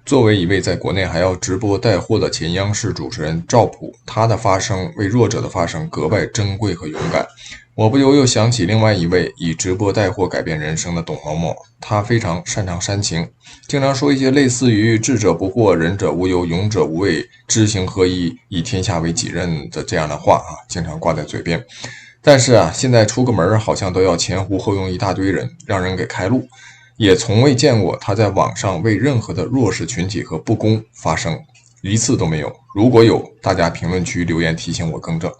作为一位在国内还要直播带货的前央视主持人赵普，他的发声为弱者的发声格外珍贵和勇敢。我不由又想起另外一位以直播带货改变人生的董某某，他非常擅长煽情，经常说一些类似于智者不惑、仁者无忧、勇者无畏、知行合一、以天下为己任的这样的话经常挂在嘴边。但是现在出个门好像都要前呼后拥一大堆人，让人给开路。也从未见过他在网上为任何的弱势群体和不公发声，一次都没有。如果有，大家评论区留言提醒我更正。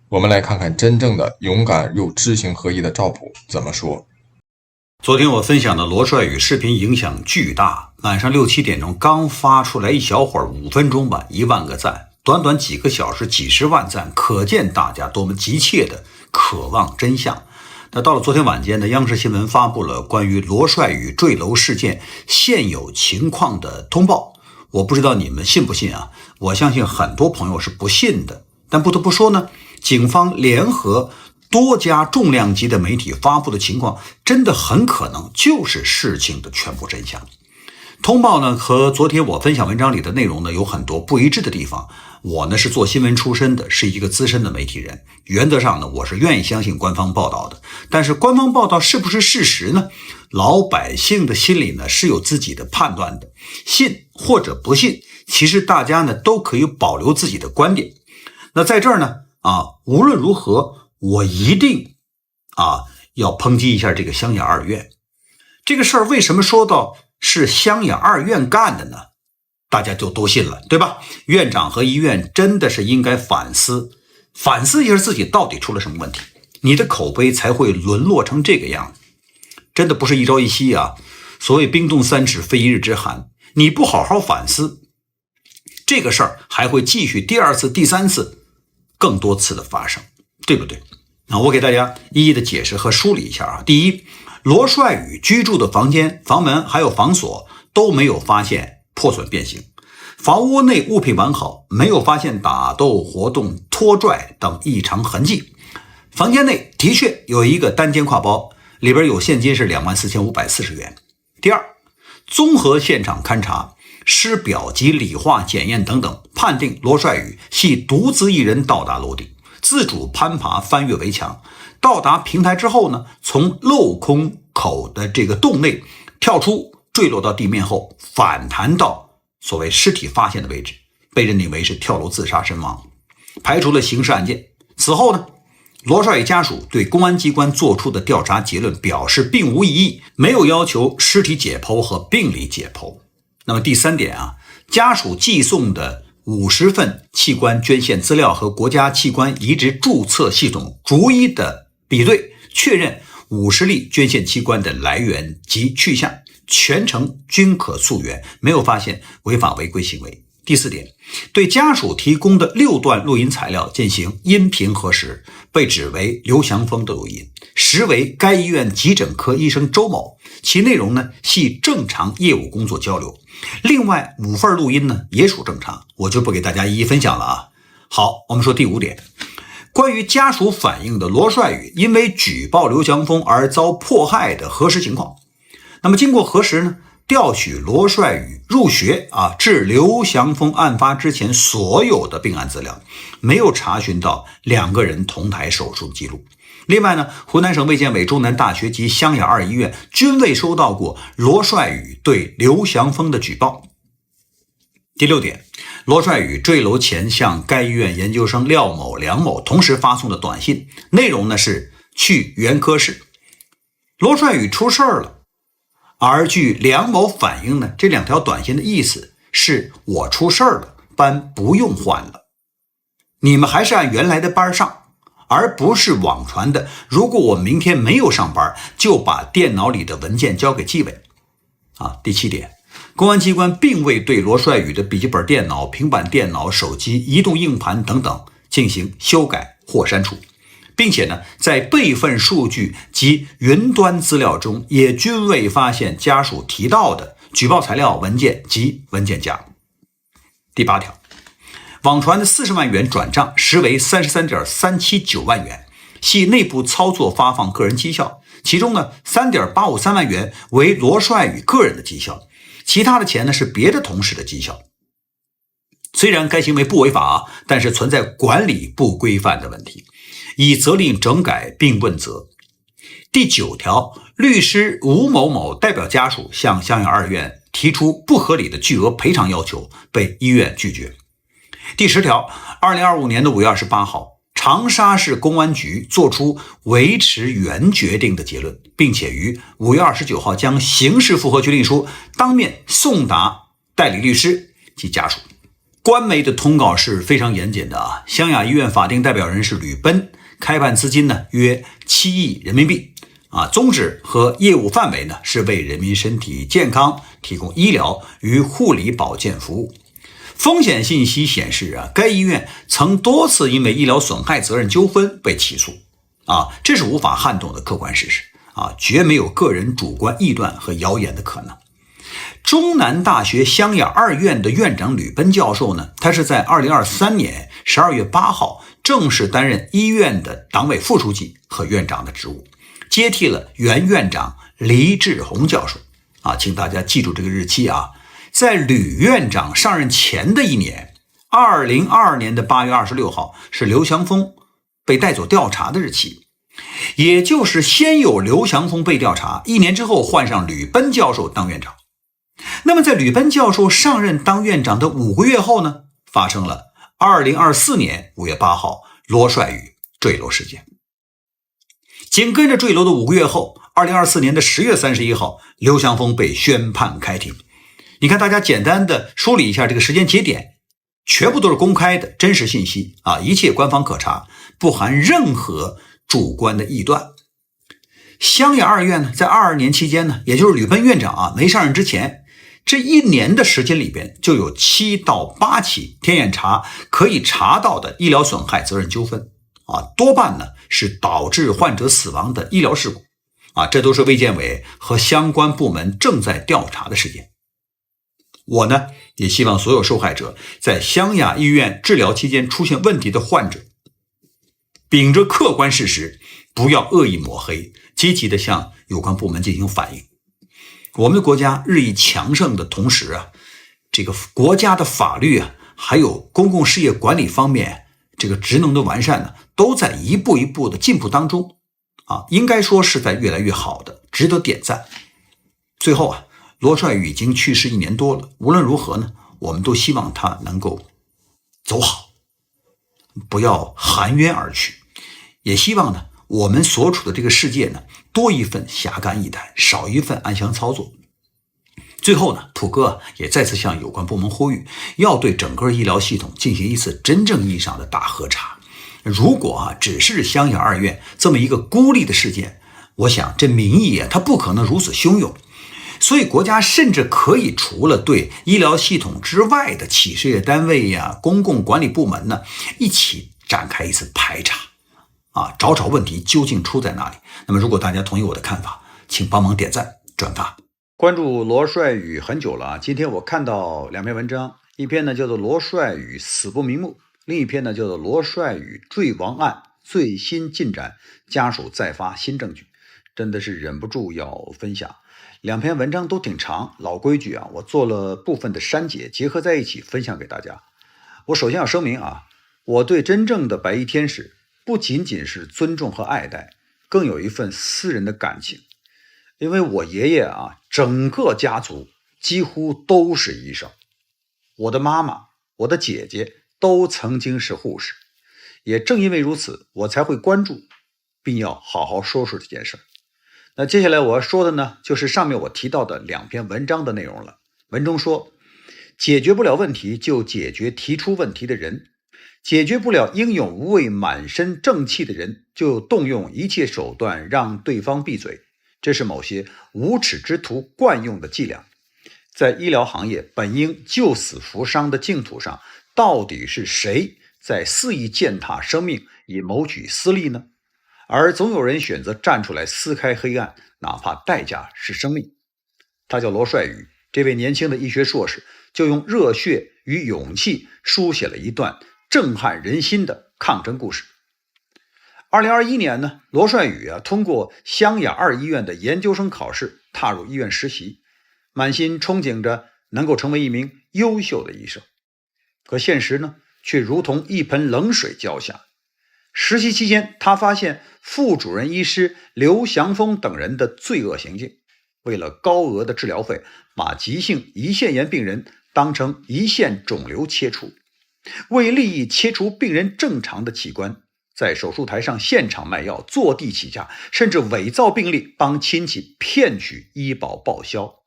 我们来看看真正的勇敢又知行合一的赵普怎么说。昨天我分享的罗帅宇视频影响巨大，晚上6、7点钟刚发出来一小会儿，5分钟吧，1万个赞，短短几个小时几十万赞，可见大家多么急切的渴望真相。那到了昨天晚间呢，央视新闻发布了关于罗帅宇坠楼事件现有情况的通报。我不知道你们信不信我相信很多朋友是不信的。但不得不说呢，警方联合多家重量级的媒体发布的情况，真的很可能就是事情的全部真相。通报呢和昨天我分享文章里的内容呢有很多不一致的地方。我呢是做新闻出身的，是一个资深的媒体人，原则上呢我是愿意相信官方报道的。但是官方报道是不是事实呢？老百姓的心里呢是有自己的判断的，信或者不信，其实大家呢都可以保留自己的观点。那在这儿呢无论如何，我一定要抨击一下这个湘雅二院。这个事儿为什么说到是湘雅二院干的呢？大家就都信了，对吧？院长和医院真的是应该反思一下自己到底出了什么问题，你的口碑才会沦落成这个样子。真的不是一朝一夕所谓冰冻三尺非一日之寒，你不好好反思，这个事儿还会继续第二次、第三次、更多次的发生，对不对？那我给大家一一的解释和梳理一下第一，罗帅宇居住的房间、房门还有房锁都没有发现破损变形，房屋内物品完好，没有发现打斗、活动、拖拽等异常痕迹。房间内的确有一个单肩挎包，里边有现金是24,540元。第二，综合现场勘查、尸表及理化检验等等，判定罗帅宇系独自一人到达楼顶，自主攀爬翻越围墙，到达平台之后呢，从镂空口的这个洞内跳出，坠落到地面后反弹到所谓尸体发现的位置，被认定为是跳楼自杀身亡，排除了刑事案件。此后呢，罗帅宇家属对公安机关做出的调查结论表示并无异议，没有要求尸体解剖和病理解剖。那么第三点家属寄送的50份器官捐献资料和国家器官移植注册系统逐一的比对，确认50例捐献器官的来源及去向，全程均可溯源，没有发现违法违规行为。第四点，对家属提供的6段录音材料进行音频核实，被指为刘祥峰的录音，实为该医院急诊科医生周某，其内容呢系正常业务工作交流。另外5份录音呢也属正常，我就不给大家一一分享了好，我们说第5点，关于家属反映的罗帅宇因为举报刘祥峰而遭迫害的核实情况。那么经过核实呢，调取罗帅宇入学至刘祥峰案发之前所有的病案资料，没有查询到2个人同台手术记录。另外呢，湖南省卫健委中南大学及湘雅二医院均未收到过罗帅宇对刘祥峰的举报。第6点，罗帅宇坠楼前向该医院研究生廖某、梁某同时发送的短信，内容呢是去原科室。罗帅宇出事了，而据梁某反映呢，这2条短信的意思是我出事了，班不用换了，你们还是按原来的班上，而不是网传的如果我明天没有上班，就把电脑里的文件交给纪委第7点，公安机关并未对罗帅宇的笔记本电脑、平板电脑、手机、移动硬盘等等进行修改或删除，并且呢，在备份数据及云端资料中也均未发现家属提到的举报材料、文件及文件夹。第8条，网传的40万元转账实为 33.379 万元，系内部操作发放个人绩效，其中呢 3.853 万元为罗帅宇个人的绩效，其他的钱呢是别的同事的绩效。虽然该行为不违法，但是存在管理不规范的问题，已责令整改并问责。第9条，律师吴某某代表家属向襄阳二院提出不合理的巨额赔偿要求，被医院拒绝。第10条，2025年5月28号，长沙市公安局作出维持原决定的结论，并且于5月29号将刑事复核决定书当面送达代理律师及家属。官媒的通告是非常严谨的啊。湘雅医院法定代表人是吕奔，开办资金呢约7亿人民币啊，宗旨和业务范围呢是为人民身体健康提供医疗与护理保健服务。风险信息显示啊，该医院曾多次因为医疗损害责任纠纷被起诉啊，这是无法撼动的客观事实啊，绝没有个人主观臆断和谣言的可能。中南大学湘雅二院的院长吕奔教授呢，他是在2023年12月8号正式担任医院的党委副书记和院长的职务，接替了原院长黎志宏教授啊，请大家记住这个日期啊。在吕院长上任前的一年，2022年的8月26号是刘祥峰被带走调查的日期，也就是先有刘祥峰被调查，1年之后换上吕奔教授当院长。那么在吕奔教授上任当院长的5个月后呢，发生了2024年5月8号罗帅宇坠楼事件。紧跟着坠楼的5个月后，2024年的10月31号，刘祥峰被宣判开庭。你看，大家简单的梳理一下这个时间节点，全部都是公开的真实信息啊，一切官方可查，不含任何主观的臆断。湘雅二院呢，在22年期间呢，也就是吕奔院长啊没上任之前，这1年的时间里边就有7到8起天眼查可以查到的医疗损害责任纠纷啊，多半呢是导致患者死亡的医疗事故啊，这都是卫健委和相关部门正在调查的事件。我呢也希望所有受害者在湘雅医院治疗期间出现问题的患者，秉着客观事实，不要恶意抹黑，积极的向有关部门进行反映。我们的国家日益强盛的同时啊，这个国家的法律啊，还有公共事业管理方面这个职能的完善呢，都在一步一步的进步当中啊，应该说是在越来越好的，值得点赞。最后啊，罗帅宇已经去世1年多了，无论如何呢，我们都希望他能够走好，不要含冤而去，也希望呢我们所处的这个世界呢，多一份侠肝义胆，少一份暗箱操作。最后呢，土哥也再次向有关部门呼吁，要对整个医疗系统进行一次真正意义上的大核查。如果只是湘雅二院这么一个孤立的事件，我想这民意它不可能如此汹涌。所以国家甚至可以除了对医疗系统之外的企事业单位呀、公共管理部门呢，一起展开一次排查啊，找找问题究竟出在哪里。那么如果大家同意我的看法，请帮忙点赞转发。关注罗帅宇很久了啊，今天我看到2篇文章，一篇呢叫做罗帅宇死不瞑目，另一篇呢叫做罗帅宇坠亡案最新进展，家属再发新证据，真的是忍不住要分享。2篇文章都挺长，老规矩啊，我做了部分的删节，结合在一起分享给大家。我首先要声明啊，我对真正的白衣天使不仅仅是尊重和爱戴，更有一份私人的感情。因为我爷爷啊，整个家族几乎都是医生，我的妈妈、我的姐姐都曾经是护士，也正因为如此，我才会关注，并要好好说说这件事。那接下来我要说的呢，就是上面我提到的2篇文章的内容了。文中说，解决不了问题就解决提出问题的人，解决不了英勇无畏满身正气的人，就动用一切手段让对方闭嘴，这是某些无耻之徒惯用的伎俩。在医疗行业本应救死扶伤的净土上，到底是谁在肆意践踏生命以谋取私利呢？而总有人选择站出来撕开黑暗，哪怕代价是生命。他叫罗帅宇，这位年轻的医学硕士就用热血与勇气书写了一段震撼人心的抗争故事。2021年呢，罗帅宇通过湘雅二医院的研究生考试踏入医院实习，满心憧憬着能够成为一名优秀的医生。可现实呢，却如同一盆冷水浇下。实习期间，他发现副主任医师刘祥峰等人的罪恶行径，为了高额的治疗费，把急性胰腺炎病人当成胰腺肿瘤切除，为利益切除病人正常的器官，在手术台上现场卖药，坐地起价，甚至伪造病历，帮亲戚骗取医保报销，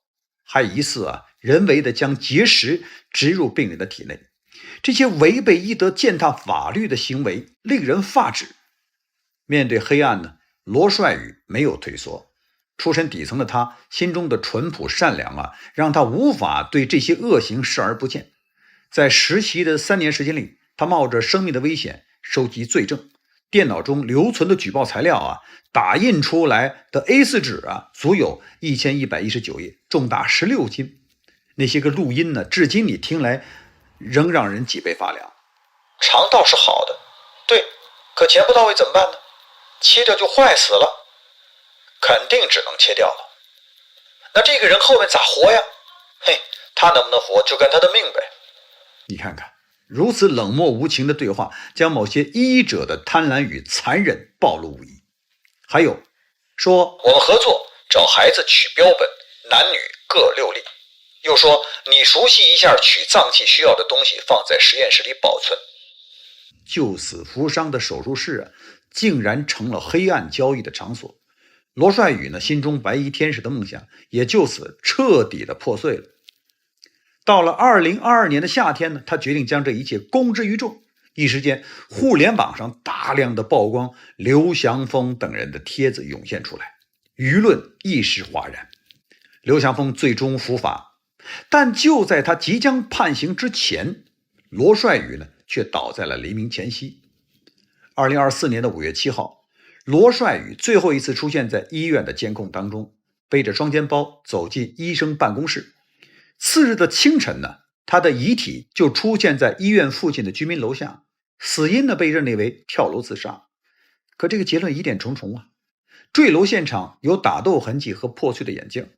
还疑似人为的将结石植入病人的体内。这些违背医德、践踏法律的行为令人发指。面对黑暗呢，罗帅宇没有退缩。出身底层的他，心中的淳朴善良让他无法对这些恶行视而不见。在实习的3年时间里，他冒着生命的危险收集罪证，电脑中留存的举报材料打印出来的 A4 纸足有1119页，重达16斤。那些个录音呢，至今你听来仍让人脊背发凉。肠道是好的，对，可钱不到位怎么办呢？切掉就坏死了，肯定只能切掉了。那这个人后面咋活呀？嘿，他能不能活就跟他的命呗。你看看，如此冷漠无情的对话，将某些医者的贪婪与残忍暴露无遗。还有说我们合作找孩子取标本，男女各6例。又说你熟悉一下取脏器需要的东西，放在实验室里保存。救死扶伤的手术室竟然成了黑暗交易的场所。罗帅宇呢，心中白衣天使的梦想也就此彻底的破碎了。到了2022年的夏天呢，他决定将这一切公之于众。一时间，互联网上大量的曝光刘祥峰等人的帖子涌现出来，舆论一时哗然。刘祥峰最终伏法，但就在他即将判刑之前，罗帅宇呢却倒在了黎明前夕。2024年的5月7号，罗帅宇最后一次出现在医院的监控当中，背着双肩包走进医生办公室。次日的清晨呢，他的遗体就出现在医院附近的居民楼下，死因呢被认定为跳楼自杀。可这个结论疑点重重坠楼现场有打斗痕迹和破碎的眼镜，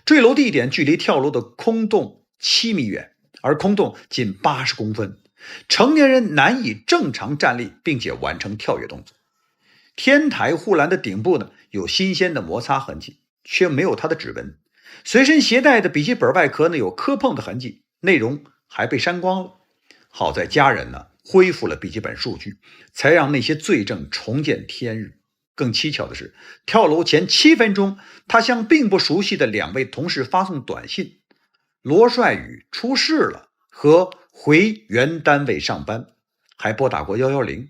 坠楼地点距离跳楼的空洞7米远，而空洞仅80公分，成年人难以正常站立并且完成跳跃动作。天台护栏的顶部呢有新鲜的摩擦痕迹，却没有他的指纹。随身携带的笔记本外壳呢有磕碰的痕迹，内容还被删光了。好在家人呢恢复了笔记本数据，才让那些罪证重见天日。更蹊跷的是，跳楼前7分钟，他向并不熟悉的2位同事发送短信：罗帅宇出事了和回原单位上班，还拨打过110。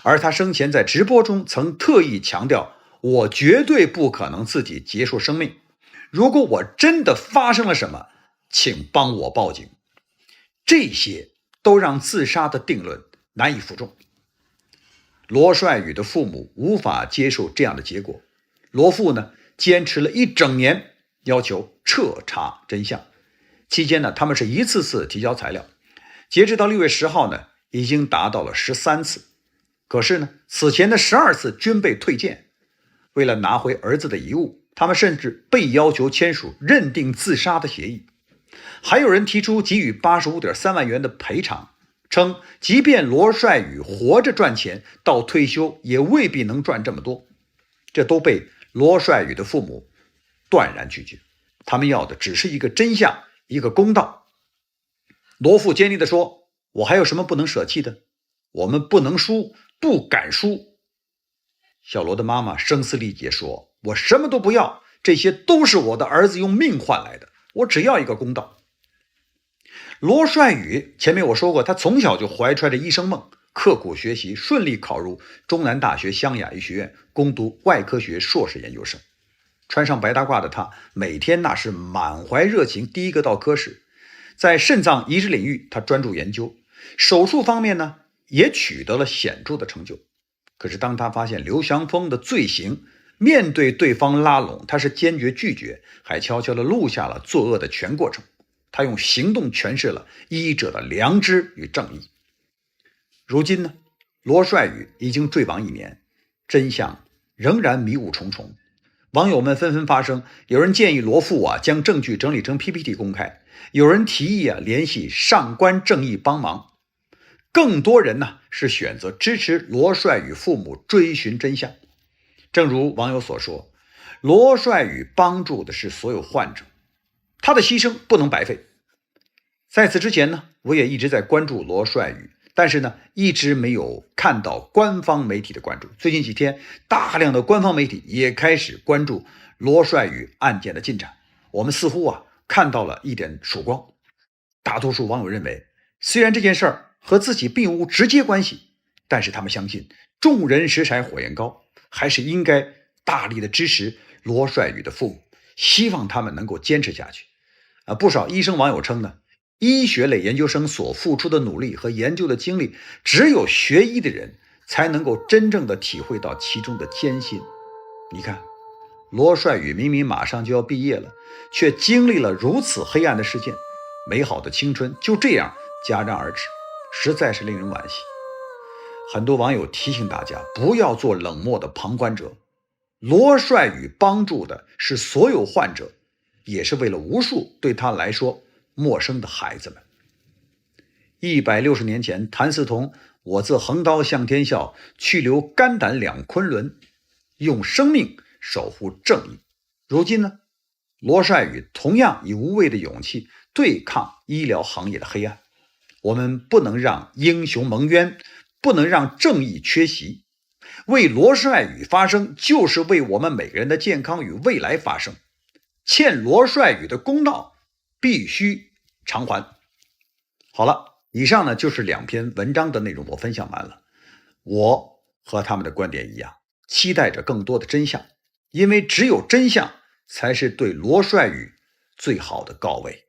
而他生前在直播中曾特意强调，我绝对不可能自己结束生命，如果我真的发生了什么，请帮我报警。这些都让自杀的定论难以服众。罗帅宇的父母无法接受这样的结果，罗父呢坚持了1整年，要求彻查真相。期间呢，他们是一次次提交材料，截止到6月10号呢，已经达到了13次。可是呢，此前的12次均被退件。为了拿回儿子的遗物，他们甚至被要求签署认定自杀的协议。还有人提出给予85.3万元的赔偿，称即便罗帅宇活着赚钱，到退休也未必能赚这么多。这都被罗帅宇的父母断然拒绝，他们要的只是一个真相，一个公道。罗父坚定地说，我还有什么不能舍弃的？我们不能输，不敢输。小罗的妈妈声嘶力竭说，我什么都不要，这些都是我的儿子用命换来的，我只要一个公道。罗帅宇前面我说过，他从小就怀揣着医生梦，刻苦学习，顺利考入中南大学湘雅医学院攻读外科学硕士研究生。穿上白大褂的他，每天那是满怀热情，第一个到科室。在肾脏移植领域，他专注研究，手术方面呢也取得了显著的成就。可是当他发现刘祥峰的罪行，面对对方拉拢，他是坚决拒绝，还悄悄地录下了作恶的全过程。他用行动诠释了医者的良知与正义。如今呢，罗帅宇已经坠亡1年，真相仍然迷雾重重。网友们纷纷发声，有人建议罗富将证据整理成 PPT 公开，有人提议联系上官正义帮忙，更多人呢是选择支持罗帅宇父母追寻真相。正如网友所说，罗帅宇帮助的是所有患者，他的牺牲不能白费。在此之前呢，我也一直在关注罗帅宇，但是呢，一直没有看到官方媒体的关注。最近几天，大量的官方媒体也开始关注罗帅宇案件的进展，我们似乎看到了一点曙光。大多数网友认为，虽然这件事儿和自己并无直接关系，但是他们相信众人拾柴火焰高，还是应该大力的支持罗帅宇的父母，希望他们能够坚持下去。不少医生网友称呢，医学类研究生所付出的努力和研究的经历，只有学医的人才能够真正的体会到其中的艰辛。你看，罗帅宇明明马上就要毕业了，却经历了如此黑暗的事件，美好的青春就这样戛然而止，实在是令人惋惜。很多网友提醒大家不要做冷漠的旁观者，罗帅宇帮助的是所有患者，也是为了无数对他来说陌生的孩子们。160年前，谭嗣同我自横刀向天笑，去留肝胆两昆仑，用生命守护正义。如今呢，罗帅宇同样以无畏的勇气对抗医疗行业的黑暗。我们不能让英雄蒙冤，不能让正义缺席。为罗帅宇发声，就是为我们每个人的健康与未来发声。欠罗帅宇的公道必须偿还。好了，以上呢就是2篇文章的内容，我分享完了。我和他们的观点一样，期待着更多的真相，因为只有真相才是对罗帅宇最好的告慰。